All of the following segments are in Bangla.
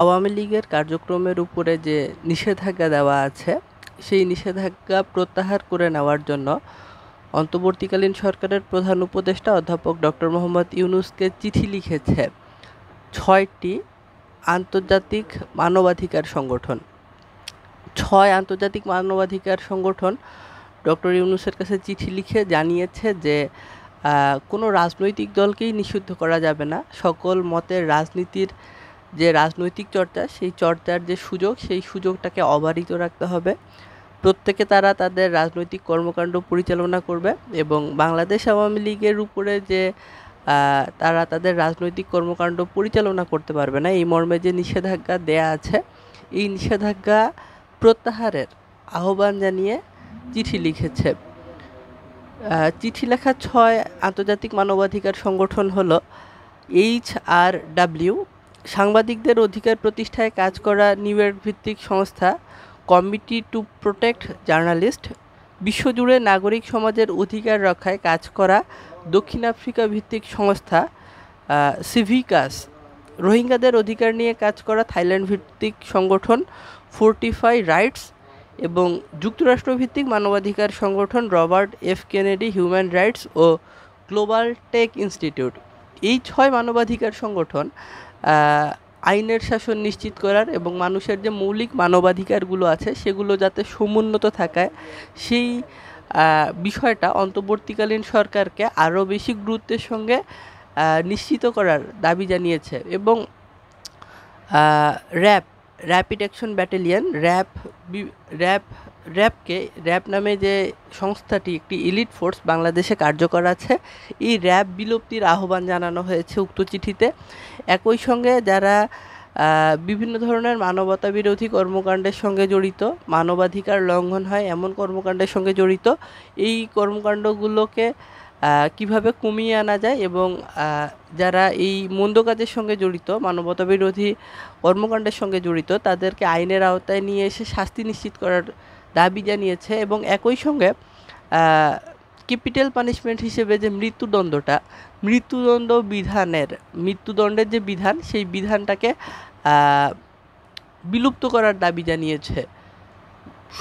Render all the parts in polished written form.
আওয়ামী লীগের কার্যক্রমের উপরে যে নিষেধাজ্ঞা দেওয়া আছে, সেই নিষেধাজ্ঞা প্রত্যাহার করে নেওয়ার জন্য অন্তর্বর্তীকালীন সরকারের প্রধান উপদেষ্টা অধ্যাপক ডক্টর মোহাম্মদ ইউনূসকে চিঠি লিখেছে ৬টি আন্তর্জাতিক মানবাধিকার সংগঠন। ৬ আন্তর্জাতিক মানবাধিকার সংগঠন ডক্টর ইউনূসের কাছে চিঠি লিখে জানিয়েছে যে কোনো রাজনৈতিক দলকেই নিষিদ্ধ করা যাবে না। সকল মতের রাজনীতির যে রাজনৈতিক চর্চা, সেই চর্চার যে সুযোগ, সেই সুযোগটাকে অবারিত রাখতে হবে। প্রত্যেকে তারা তাদের রাজনৈতিক কর্মকাণ্ড পরিচালনা করবে এবং বাংলাদেশ আওয়ামী লীগের উপরে যে তারা তাদের রাজনৈতিক কর্মকাণ্ড পরিচালনা করতে পারবে না, এই মর্মে যে নিষেধাজ্ঞা দেয়া আছে, এই নিষেধাজ্ঞা প্রত্যাহারের আহ্বান জানিয়ে চিঠি লিখেছে। চিঠি লেখা ৬ আন্তর্জাতিক মানবাধিকার সংগঠন হলো HRW, সাংবাদিকদের অধিকার প্রতিষ্ঠায় কাজ করা নিউ ইয়র্ক ভিত্তিক সংস্থা কমিটি টু প্রোটেক্ট জার্নালিস্ট, বিশ্বজুড়ে নাগরিক সমাজের অধিকার রক্ষায় কাজ করা দক্ষিণ আফ্রিকা ভিত্তিক সংস্থা সিভিকাস, রোহিঙ্গাদের অধিকার নিয়ে কাজ করা থাইল্যান্ড ভিত্তিক সংগঠন ফোর্টিফাই রাইটস এবং যুক্তরাষ্ট্রভিত্তিক মানবাধিকার সংগঠন Robert F Kennedy human rights ও গ্লোবাল টেক ইনস্টিটিউট। এই ৬ মানবাধিকার সংগঠন আইনের শাসন নিশ্চিত করার এবং মানুষের যে মৌলিক মানবাধিকারগুলো আছে সেগুলো যাতে সমুন্নত থাকায় সেই বিষয়টা অন্তর্বর্তীকালীন সরকারকে আরও বেশি গুরুত্বের সঙ্গে নিশ্চিত করার দাবি জানিয়েছে। এবং র্যাপিড অ্যাকশন ব্যাটালিয়ন র্যাব নামে যে সংস্থাটি, একটি এলিট ফোর্স বাংলাদেশে কার্যকর আছে, এই র্যাব বিলুপ্তির আহ্বান জানানো হয়েছে উক্ত চিঠিতে। একই সঙ্গে যারা বিভিন্ন ধরনের মানবতা বিরোধী কর্মকাণ্ডের সঙ্গে জড়িত, মানবাধিকার লঙ্ঘন হয় এমন কর্মকাণ্ডের সঙ্গে জড়িত, এই কর্মকাণ্ডগুলোকে কিভাবে কমিয়ে আনা যায় এবং যারা এই মন্দ কাজের সঙ্গে জড়িত, মানবতা বিরোধী কর্মকাণ্ডের সঙ্গে জড়িত, তাদেরকে আইনের আওতায় নিয়ে এসে শাস্তি নিশ্চিত করার দাবি জানিয়েছে। এবং একই সঙ্গে ক্যাপিটাল পানিশমেন্ট হিসেবে যে মৃত্যুদণ্ডের যে বিধান, সেই বিধানটাকে বিলুপ্ত করার দাবি জানিয়েছে।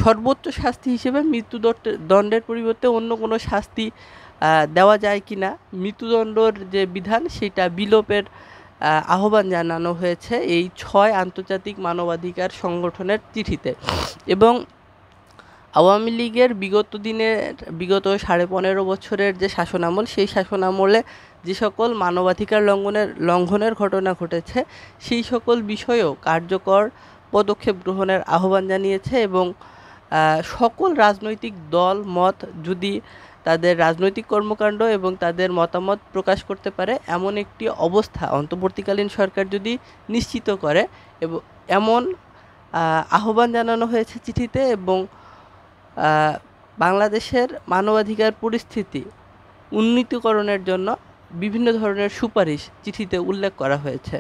সর্বোচ্চ শাস্তি হিসেবে মৃত্যুদণ্ডের পরিবর্তে অন্য কোনো শাস্তি দেওয়া যায় কি না, মৃত্যুদণ্ডের যে বিধান সেটা বিলোপের আহ্বান জানানো হয়েছে এই ৬ আন্তর্জাতিক মানবাধিকার সংগঠনের চিঠিতে। এবং আওয়ামী লীগের বিগত 15.5 বছরের যে শাসনামল, সেই শাসনামলে যে সকল মানবাধিকার লঙ্ঘনের ঘটনা ঘটেছে, সেই সকল বিষয়েও কার্যকর পদক্ষেপ গ্রহণের আহ্বান জানিয়েছে। এবং সকল রাজনৈতিক দল মত যদি তাদের রাজনৈতিক কর্মকাণ্ড এবং তাদের মতামত প্রকাশ করতে পারে, এমন একটি অবস্থা অন্তর্বর্তীকালীন সরকার যদি নিশ্চিত করে, এবং এমন আহ্বান জানানো হয়েছে চিঠিতে। এবং বাংলাদেশের মানবাধিকার পরিস্থিতি উন্নীতকরণের জন্য বিভিন্ন ধরনের সুপারিশ চিঠিতে উল্লেখ করা হয়েছে।